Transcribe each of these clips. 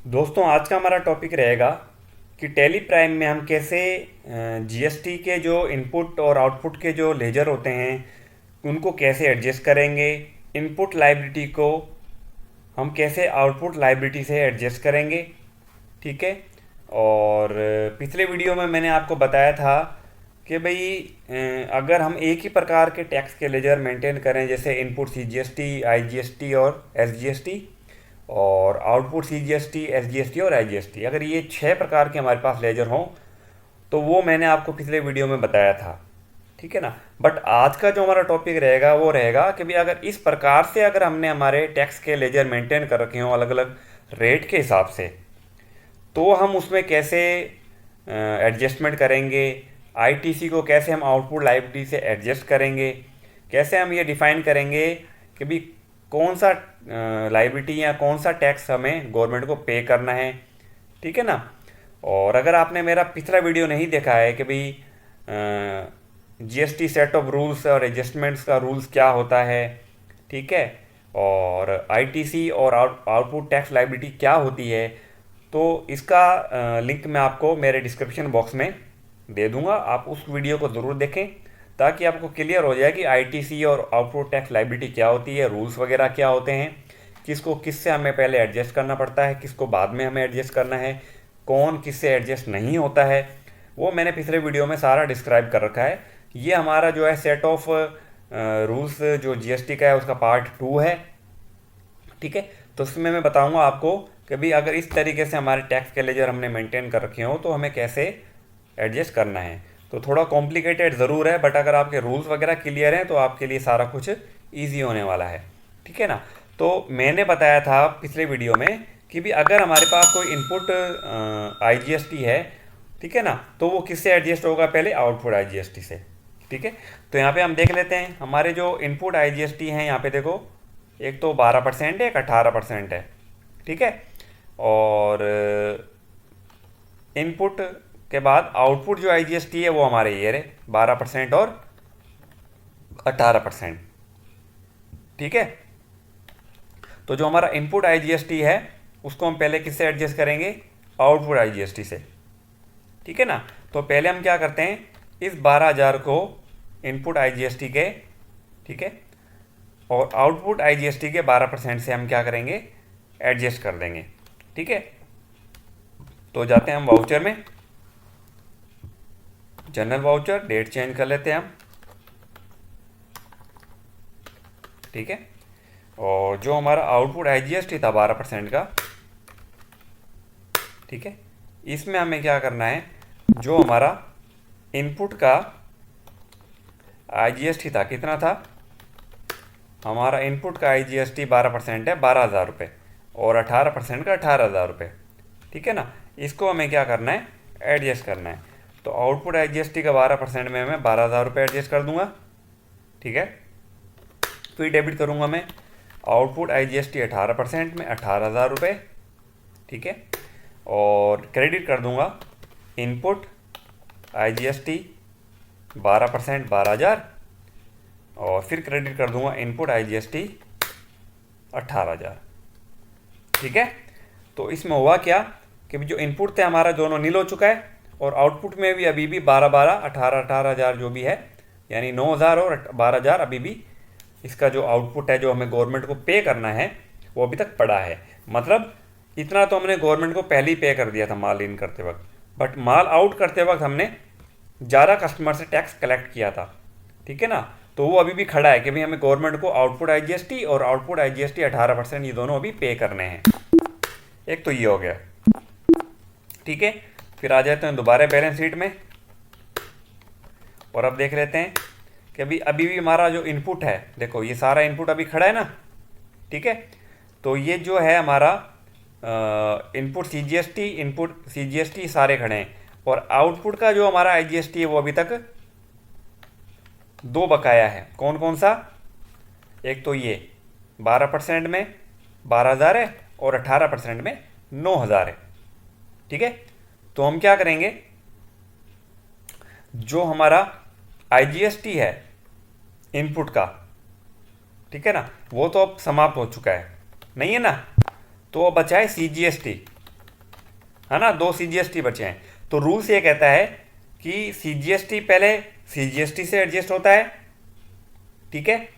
दोस्तों आज का हमारा टॉपिक रहेगा कि टैली प्राइम में हम कैसे जीएसटी के जो इनपुट और आउटपुट के जो लेजर होते हैं उनको कैसे एडजस्ट करेंगे। इनपुट लायबिलिटी को हम कैसे आउटपुट लायबिलिटी से एडजस्ट करेंगे। ठीक है। और पिछले वीडियो में मैंने आपको बताया था कि भाई अगर हम एक ही प्रकार के टैक्स के लेजर मेंटेन करें, जैसे इनपुट सीजीएसटी, आईजीएसटी और एसजीएसटी, और आउटपुट सीजीएसटी, एसजीएसटी और आईजीएसटी, अगर ये 6 प्रकार के हमारे पास लेजर हों तो वो मैंने आपको पिछले वीडियो में बताया था। ठीक है ना। बट आज का जो हमारा टॉपिक रहेगा वो रहेगा कि भाई अगर इस प्रकार से अगर हमने हमारे टैक्स के लेजर मेंटेन कर रखे हों अलग अलग रेट के हिसाब से, तो हम उसमें कैसे एडजस्टमेंट करेंगे। आईटीसी को कैसे हम आउटपुट लायबिलिटी से एडजस्ट करेंगे। कैसे हम ये डिफाइन करेंगे कि भाई कौन सा लायबिलिटी या कौन सा टैक्स हमें गवर्नमेंट को पे करना है। ठीक है ना। और अगर आपने मेरा पिछला वीडियो नहीं देखा है कि भाई जीएसटी सेट ऑफ रूल्स और एडजस्टमेंट्स का रूल्स क्या होता है, ठीक है, और आईटीसी और आउटपुट टैक्स लायबिलिटी क्या होती है, तो इसका लिंक मैं आपको मेरे डिस्क्रिप्शन बॉक्स में दे दूंगा। आप उस वीडियो को ज़रूर देखें ताकि आपको क्लियर हो जाए कि आईटीसी और आउटपुट टैक्स लायबिलिटी क्या होती है, रूल्स वगैरह क्या होते हैं, किसको किससे हमें पहले एडजस्ट करना पड़ता है, किसको बाद में हमें एडजस्ट करना है, कौन किससे एडजस्ट नहीं होता है, वो मैंने पिछले वीडियो में सारा डिस्क्राइब कर रखा है। ये हमारा जो है सेट ऑफ रूल्स जो जीएसटी का है उसका पार्ट 2 है। ठीक है। तो उसमें मैं बताऊंगा आपको कि भाई अगर इस तरीके से हमारे टैक्स के लेजर हमने मेंटेन कर रखे हो तो हमें कैसे एडजस्ट करना है। तो थोड़ा कॉम्प्लिकेटेड ज़रूर है, बट अगर आपके रूल्स वगैरह क्लियर हैं तो आपके लिए सारा कुछ ईजी होने वाला है। ठीक है ना। तो मैंने बताया था पिछले वीडियो में कि भी अगर हमारे पास कोई इनपुट आईजीएसटी है, ठीक है ना, तो वो किससे एडजस्ट होगा, पहले आउटपुट आईजीएसटी से। ठीक है। तो यहाँ पे हम देख लेते हैं हमारे जो इनपुट आईजीएसटी हैं। यहाँ पे देखो, एक तो 12% है, एक 18% है। ठीक है। और इनपुट के बाद आउटपुट जो आईजीएसटी है वो हमारे ये रहे 12% और 18%। ठीक है। तो जो हमारा इनपुट आईजीएसटी है उसको हम पहले किससे एडजस्ट करेंगे, आउटपुट आईजीएसटी से। ठीक है ना। तो पहले हम क्या करते हैं, इस 12,000 को इनपुट आईजीएसटी के, ठीक है, और आउटपुट आईजीएसटी के 12% से हम क्या करेंगे, एडजस्ट कर देंगे। ठीक है। तो जाते हैं हम वाउचर में, जनरल वाउचर, डेट चेंज कर लेते हैं हम। ठीक है। और जो हमारा आउटपुट आईजीएसटी था 12% का, ठीक है, इसमें हमें क्या करना है, जो हमारा इनपुट का आईजीएसटी था, कितना था, हमारा इनपुट का आईजीएसटी 12% है 12,000 रुपये, और 18% का 18,000 रुपये। ठीक है ना। इसको हमें क्या करना है, एडजस्ट करना है। तो आउटपुट आईजीएसटी का 12% में मैं 12,000 रुपये एडजस्ट कर दूंगा। ठीक है। फिर डेबिट करूंगा मैं आउटपुट आईजीएसटी 18% में 18,000 रुपये। ठीक है। और क्रेडिट कर दूंगा इनपुट आईजीएसटी 12% 12,000, और फिर क्रेडिट कर दूंगा इनपुट आईजीएसटी 18,000। ठीक है। तो इसमें हुआ क्या कि जो इनपुट थे हमारा दोनों नील हो चुका है, और आउटपुट में भी अभी भी 12,12, 18,18,000 जो भी है, यानी 9,000 और 12,000 अभी भी इसका जो आउटपुट है जो हमें गवर्नमेंट को पे करना है वो अभी तक पड़ा है। मतलब इतना तो हमने गवर्नमेंट को पहले ही पे कर दिया था माल इन करते वक्त, बट माल आउट करते वक्त हमने ज़्यादा कस्टमर से टैक्स कलेक्ट किया था। ठीक है ना। तो वो अभी भी खड़ा है कि भाई हमें गवर्नमेंट को आउटपुट आईजीएसटी और आउटपुट आईजीएसटी 18% ये दोनों अभी पे करने हैं। एक तो ये हो गया। ठीक है। फिर आ जाते हैं दोबारा बैलेंस शीट में, और अब देख लेते हैं कि अभी भी हमारा जो इनपुट है, देखो ये सारा इनपुट अभी खड़ा है ना। ठीक है। तो ये जो है हमारा इनपुट सीजीएसटी सारे खड़े हैं, और आउटपुट का जो हमारा आईजीएसटी है वो अभी तक 2 बकाया है। कौन कौन सा, एक तो ये 12% में 12,000 है, और 18% में 9,000 है। ठीक है। तो हम क्या करेंगे, जो हमारा आईजीएसटी है इनपुट का, ठीक है ना, वो तो अब समाप्त हो चुका है, नहीं है ना। तो अब बचा है सीजीएसटी। है ना, 2 CGST बचे हैं। तो रूल्स ये कहता है कि CGST पहले CGST से एडजस्ट होता है, ठीक है,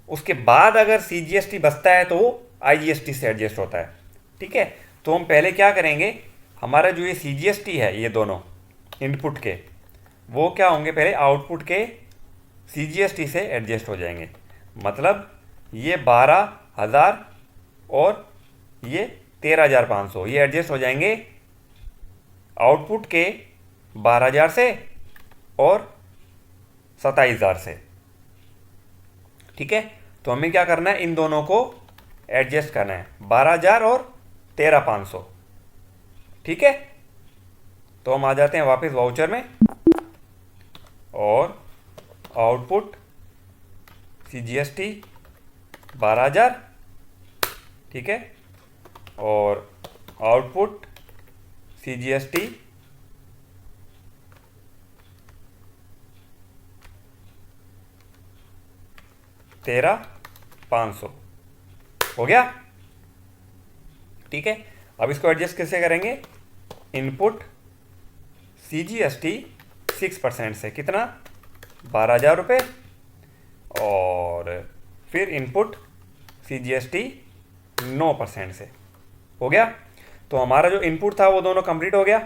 उसके बाद अगर CGST बचता है तो वो IGST से एडजस्ट होता है, ठीक है। तो हम पहले क्या करेंगे, हमारा जो ये CGST है, ये दोनों इनपुट के, वो क्या होंगे, पहले आउटपुट के CGST से एडजस्ट हो जाएंगे। मतलब ये 12,000 और ये 13,500 ये एडजस्ट हो जाएंगे आउटपुट के 12,000 से और 27,000 से, ठीक है। तो हमें क्या करना है, इन दोनों को एडजस्ट करना है, 12,000 और 13,500, ठीक है। तो हम आ जाते हैं वापस वाउचर में, और आउटपुट CGST 12,000, ठीक है, और आउटपुट CGST 13,500 हो गया, ठीक है। अब इसको एडजस्ट कैसे करेंगे, इनपुट CGST 6% से कितना, 12,000 रुपये, और फिर इनपुट CGST 9% से हो गया। तो हमारा जो इनपुट था वो दोनों कंप्लीट हो गया,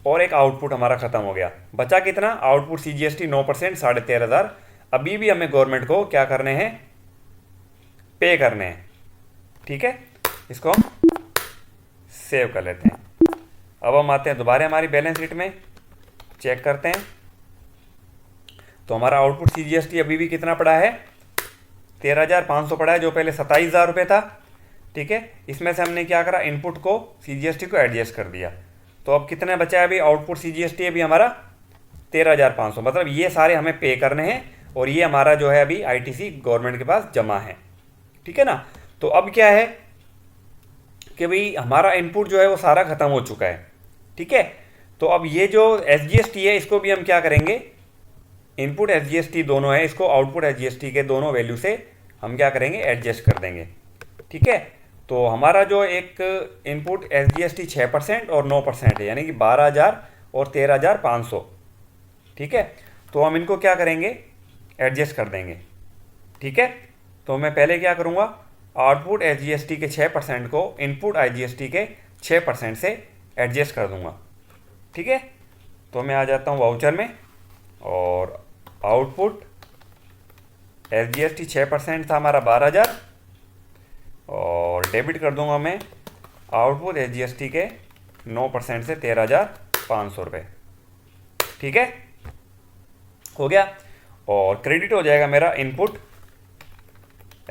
और एक आउटपुट हमारा ख़त्म हो गया। बचा कितना, आउटपुट CGST 9%, 13,500। अभी भी हमें गवर्नमेंट को क्या करने हैं, पे करने हैं, ठीक है। इसको हम सेव कर लेते हैं। अब हम आते हैं दोबारा हमारी बैलेंस शीट में, चेक करते हैं। तो हमारा आउटपुट CGST अभी भी कितना पड़ा है, 13,500 पड़ा है, जो पहले 27,000 रुपये था, ठीक है। इसमें से हमने क्या करा, इनपुट को CGST को एडजस्ट कर दिया। तो अब कितने बचा है, अभी आउटपुट CGST अभी हमारा 13,500, मतलब ये सारे हमें पे करने हैं, और ये हमारा जो है अभी ITC गवर्नमेंट के पास जमा है, ठीक है ना। तो अब क्या है कि भाई हमारा इनपुट जो है वो सारा ख़त्म हो चुका है, ठीक है। तो अब ये जो SGST है, इसको भी हम क्या करेंगे, इनपुट SGST दोनों है, इसको आउटपुट SGST के दोनों वैल्यू से हम क्या करेंगे, एडजस्ट कर देंगे, ठीक है। तो हमारा जो एक इनपुट SGST 6% और 9% है, यानी कि 12,000 और 13,500, ठीक है। तो हम इनको क्या करेंगे, एडजस्ट कर देंगे, ठीक है। तो मैं पहले क्या करूँगा, आउटपुट SGST के 6% को इनपुट IGST के 6% से एडजस्ट कर दूंगा, ठीक है। तो मैं आ जाता हूँ वाउचर में, और आउटपुट SGST 6% था हमारा 12,000, और डेबिट कर दूंगा मैं आउटपुट SGST के 9% से 13,500 रुपये, ठीक है, हो गया। और क्रेडिट हो जाएगा मेरा इनपुट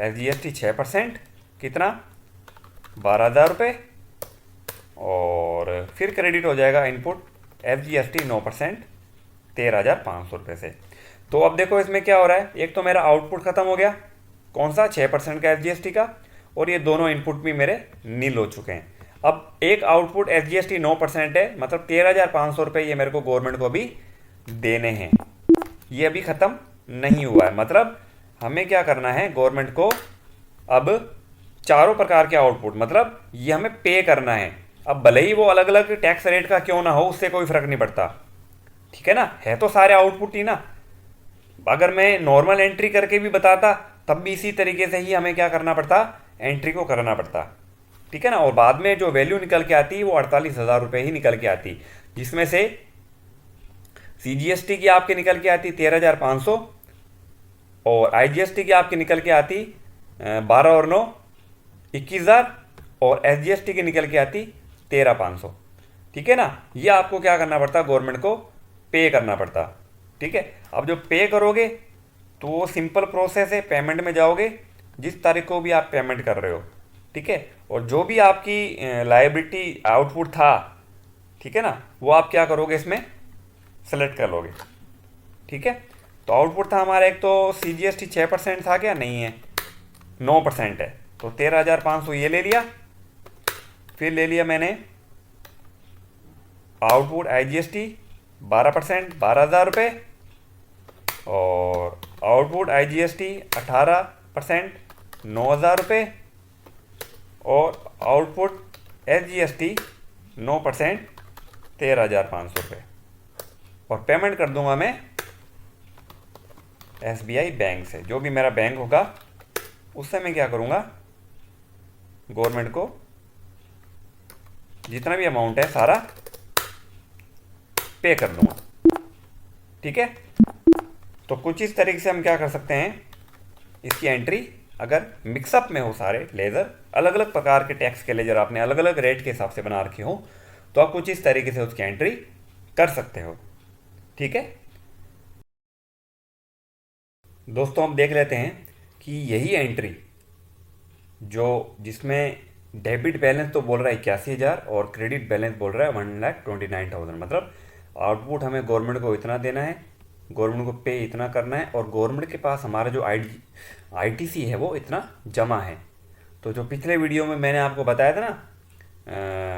SGST 6% कितना, 12,000 रुपये, और फिर क्रेडिट हो जाएगा इनपुट SGST 9% 13,500 रुपये से। तो अब देखो इसमें क्या हो रहा है, एक तो मेरा आउटपुट ख़त्म हो गया, कौन सा, 6% का SGST का, और ये दोनों इनपुट भी मेरे नील हो चुके हैं। अब एक आउटपुट SGST 9% है, मतलब 13,500 रुपये ये मेरे को गवर्नमेंट को भी देने हैं, ये अभी ख़त्म नहीं हुआ है। मतलब हमें क्या करना है, गवर्नमेंट को अब चारों प्रकार के आउटपुट, मतलब ये हमें पे करना है। अब भले ही वो अलग अलग टैक्स रेट का क्यों ना हो, उससे कोई फ़र्क नहीं पड़ता, ठीक है ना, है तो सारे आउटपुट ही ना। अगर मैं नॉर्मल एंट्री करके भी बताता तब भी इसी तरीके से ही हमें क्या करना पड़ता, एंट्री को करना पड़ता, ठीक है ना। और बाद में जो वैल्यू निकल के आती वो 48,000 रुपये ही निकल के आती, जिसमें से CGST की आपके निकल के आती 13,500, और IGST की आपकी निकल के आती 12 और 9 21,000, और SGST की निकल के आती 13,500, ठीक है ना। ये आपको क्या करना पड़ता, गवर्नमेंट को पे करना पड़ता, ठीक है। अब जो पे करोगे तो वो सिंपल प्रोसेस है, पेमेंट में जाओगे, जिस तारीख को भी आप पेमेंट कर रहे हो, ठीक है, और जो भी आपकी लायबिलिटी आउटपुट था, ठीक है ना, वो आप क्या करोगे, इसमें सेलेक्ट कर लोगे, ठीक है। तो आउटपुट था हमारा, एक तो CGST 6% था क्या, नहीं है, 9% है, तो 13,500 ये ले लिया। फिर ले लिया मैंने आउटपुट IGST 12%, 12,000 रुपये, और आउटपुट IGST 18%, 9,000 रुपये, और आउटपुट SGST 9% 13,500 रुपये। और पेमेंट कर दूंगा मैं SBI बैंक से। जो भी मेरा बैंक होगा उससे मैं क्या करूँगा, गवर्नमेंट को जितना भी अमाउंट है सारा पे कर दूंगा। ठीक है, तो कुछ इस तरीके से हम क्या कर सकते हैं, इसकी एंट्री अगर मिक्सअप में हो सारे लेज़र, अलग अलग प्रकार के टैक्स के लेज़र आपने अलग अलग रेट के हिसाब से बना रखे हो, तो आप कुछ इस तरीके से उसकी एंट्री कर सकते हो। ठीक है दोस्तों, हम देख लेते हैं कि यही एंट्री जो जिसमें डेबिट बैलेंस तो बोल रहा है 81,000 और क्रेडिट बैलेंस बोल रहा है 1,29,000, मतलब आउटपुट हमें गवर्नमेंट को इतना देना है, गवर्नमेंट को पे इतना करना है, और गवर्नमेंट के पास हमारा जो ITC है वो इतना जमा है। तो जो पिछले वीडियो में मैंने आपको बताया था ना,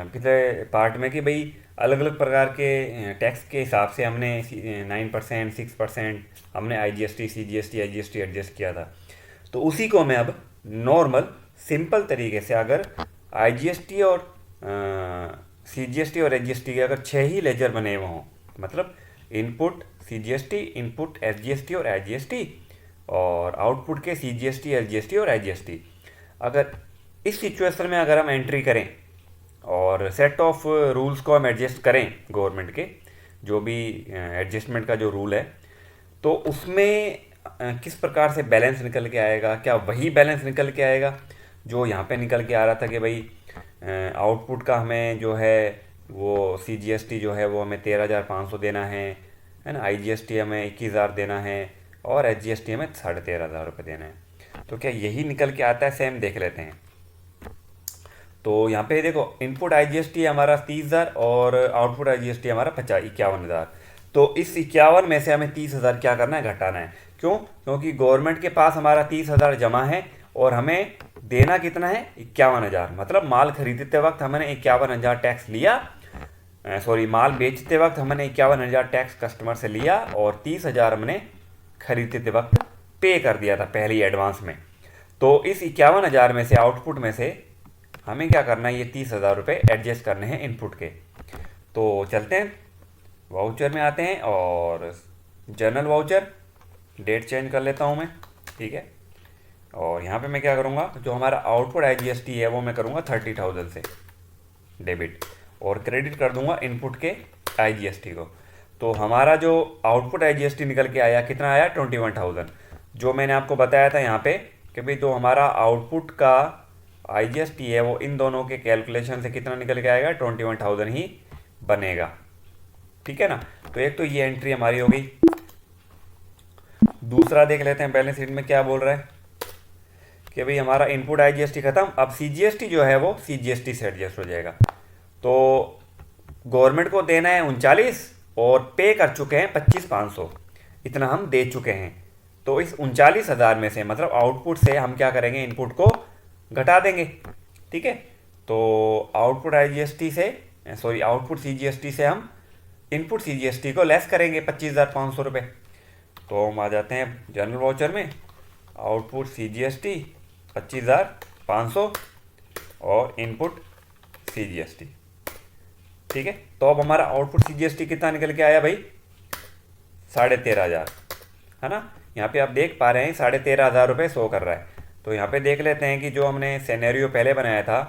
पिछले पार्ट में, कि भाई अलग अलग प्रकार के टैक्स के हिसाब से हमने 9%, 6% हमने IGST, CGST, IGST एडजस्ट किया था। तो उसी को मैं अब नॉर्मल सिंपल तरीके से, अगर IGST और CGST और HGST के अगर 6 ही लेजर बने हुए हों, मतलब इनपुट CGST, इनपुट SGST और IGST, और आउटपुट के CGST, LGST और IGST, अगर इस सिचुएशन में अगर हम एंट्री करें और सेट ऑफ रूल्स को हम एडजस्ट करें, गवर्नमेंट के जो भी एडजस्टमेंट का जो रूल है, तो उसमें किस प्रकार से बैलेंस निकल के आएगा, क्या वही बैलेंस निकल के आएगा जो यहाँ पे निकल के आ रहा था कि भाई आउटपुट का हमें जो है वो CGST जो है वो हमें 13,500 देना है ना, IGST हमें 21,000 देना है, और HGST हमें 13,500 रुपये देना है। तो क्या यही निकल के आता है, सेम देख लेते हैं। तो यहाँ पे देखो, इनपुट IGST हमारा 30,000 और आउटपुट IGST हमारा 51,000। तो इस 51 में से हमें 30,000 क्या करना है, घटाना है। क्यों? क्योंकि गवर्नमेंट के पास हमारा 30,000 जमा है और हमें देना कितना है, 51,000। मतलब माल खरीदते वक्त हमने 51,000 टैक्स लिया, सॉरी माल बेचते वक्त हमने 51,000 टैक्स कस्टमर से लिया, और 30,000 हमने खरीदते वक्त पे कर दिया था पहले ही एडवांस में। तो इस 51,000 में से, आउटपुट में से हमें क्या करना है, ये 30,000 रुपये एडजस्ट करने हैं इनपुट के। तो चलते हैं वाउचर में आते हैं, और जनरल वाउचर डेट चेंज कर लेता हूँ मैं। ठीक है, और यहाँ पे मैं क्या करूँगा, जो हमारा आउटपुट IGST है वो मैं करूँगा 30,000 से डेबिट, और क्रेडिट कर दूंगा इनपुट के IGST को। तो हमारा जो आउटपुट IGST निकल के आया, कितना आया, 21,000। जो मैंने आपको बताया था यहाँ पे कि भाई जो हमारा आउटपुट का IGST है वो इन दोनों के कैलकुलेशन से कितना निकल के आएगा, 21,000 ही बनेगा। ठीक है ना, तो एक तो ये एंट्री हमारी हो गई। दूसरा देख लेते हैं बैलेंस शीट में क्या बोल रहा है, कि भाई हमारा इनपुट IGST खत्म, अब CGST जो है वो CGST से एडजस्ट हो जाएगा। तो गवर्नमेंट को देना है 39 और पे कर चुके हैं 25,500, इतना हम दे चुके हैं। तो इस 39,000 में से, मतलब आउटपुट से हम क्या करेंगे, इनपुट को घटा देंगे। ठीक है, तो आउटपुट IGST से, सॉरी आउटपुट CGST से हम इनपुट CGST को लेस करेंगे 25,500 रुपये। तो हम आ जाते हैं जनरल वाउचर में, आउटपुट CGST 25,500 और इनपुट CGST। ठीक है, तो अब हमारा आउटपुट CGST कितना निकल के आया भाई, 13,500, है ना। यहाँ पे आप देख पा रहे हैं 13,500 रुपये शो कर रहा है। तो यहाँ पे देख लेते हैं कि जो हमने सिनेरियो पहले बनाया था,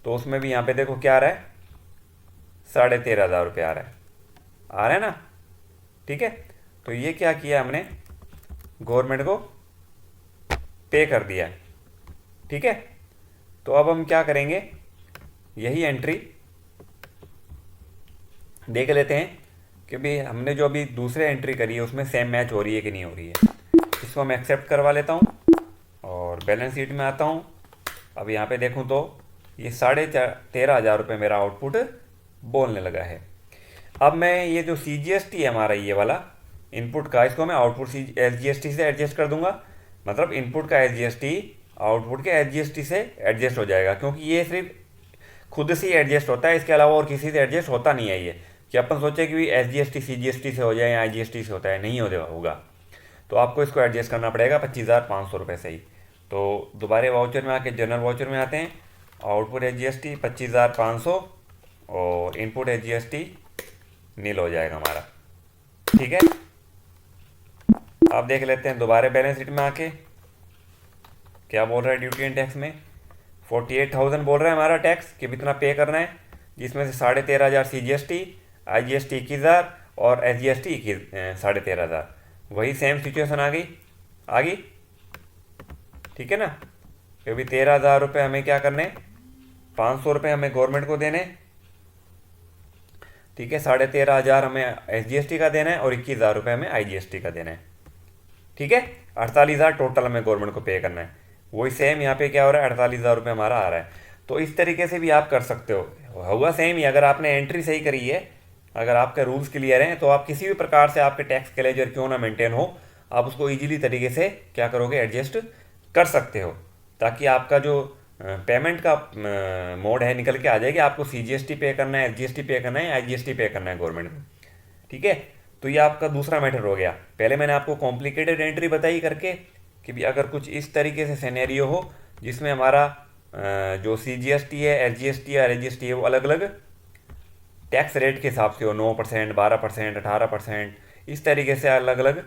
तो उसमें भी यहाँ पे देखो क्या आ रहा है, 13,500 रुपये आ रहा है ना। ठीक है, तो ये क्या किया हमने, गवर्नमेंट को पे कर दिया। ठीक है, तो अब हम क्या करेंगे, यही एंट्री देख लेते हैं कि भाई हमने जो अभी दूसरे एंट्री करी है उसमें सेम मैच हो रही है कि नहीं हो रही है। इसको मैं एक्सेप्ट करवा लेता हूँ और बैलेंस शीट में आता हूँ। अब यहाँ पे देखूँ तो ये 13,500 रुपये मेरा आउटपुट बोलने लगा है। अब मैं ये जो CGST है हमारा ये वाला इनपुट का, इसको मैं आउटपुट SGST से एडजस्ट कर दूंगा। मतलब इनपुट का SGST आउटपुट के SGST से एडजस्ट हो जाएगा, क्योंकि ये सिर्फ खुद से ही एडजस्ट होता है, इसके अलावा और किसी से एडजस्ट होता नहीं है। ये कि अपन सोचे कि SGST CGST से हो जाए या IGST से होता है, नहीं होगा। तो आपको इसको एडजस्ट करना पड़ेगा 25,500 रुपये से ही। तो दोबारा वाउचर में आके जनरल वाउचर में आते हैं, आउटपुट SGST 25,500 और इनपुट SGST नील हो जाएगा हमारा। ठीक है, आप देख लेते हैं दोबारा बैलेंस शीट में आके क्या बोल रहा है ड्यूटी एंड टैक्स में। 48,000 बोल रहा है हमारा टैक्स कि कितना पे करना है, जिसमें से 13,500 CGST, IGST 21,000 और SGST 13,500। वही सेम सिचुएशन आ गई। ठीक है ना, क्योंकि 13,000 रुपये हमें क्या करने, 500 रुपये हमें गवर्नमेंट को देने। ठीक है, 13,500 हमें SGST का देना है और 21,000 रुपये हमें IGST का देना है। ठीक है, 48,000 टोटल हमें गवर्नमेंट को पे करना है। वही सेम यहाँ पे क्या हो रहा है, 48,000 रुपये हमारा आ रहा है। तो इस तरीके से भी आप कर सकते हो, होगा सेम ही। अगर आपने एंट्री सही करी है, अगर आपके रूल्स क्लियर हैं, तो आप किसी भी प्रकार से आपके टैक्स का लेजर क्यों ना मेंटेन हो, आप उसको इजीली तरीके से क्या करोगे, एडजस्ट कर सकते हो, ताकि आपका जो पेमेंट का मोड है निकल के आ जाएगी। आपको CGST पे करना है, SGST पे करना है, IGST पे करना है गवर्नमेंट को। ठीक है, तो ये आपका दूसरा मैटर हो गया। पहले मैंने आपको कॉम्प्लिकेटेड एंट्री बताई करके कि भी अगर कुछ इस तरीके से सिनेरियो हो जिसमें हमारा जो CGST है, SGST है और IGST है, वो अलग अलग टैक्स रेट के हिसाब से हो, 9%, 12%, 18%, इस तरीके से अलग अलग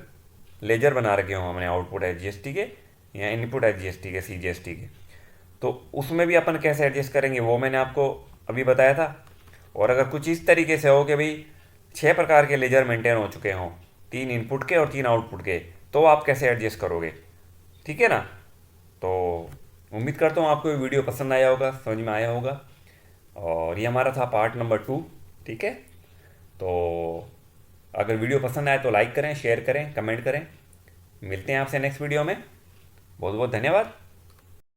लेजर बना रखे हों हमने आउटपुट SGST के या इनपुट SGST के, CGST के। तो उसमें भी अपन कैसे एडजस्ट करेंगे वो मैंने आपको अभी बताया था। और अगर कुछ इस तरीके से हो कि भाई 6 प्रकार के लेजर मेंटेन हो चुके हों, 3 इनपुट के और 3 आउटपुट के, तो आप कैसे एडजस्ट करोगे। ठीक है ना, तो उम्मीद करता हूँ आपको ये वीडियो पसंद आया होगा, समझ में आया होगा। और ये हमारा था पार्ट नंबर 2। ठीक है, तो अगर वीडियो पसंद आए तो लाइक करें, शेयर करें, कमेंट करें। मिलते हैं आपसे नेक्स्ट वीडियो में। बहुत बहुत धन्यवाद।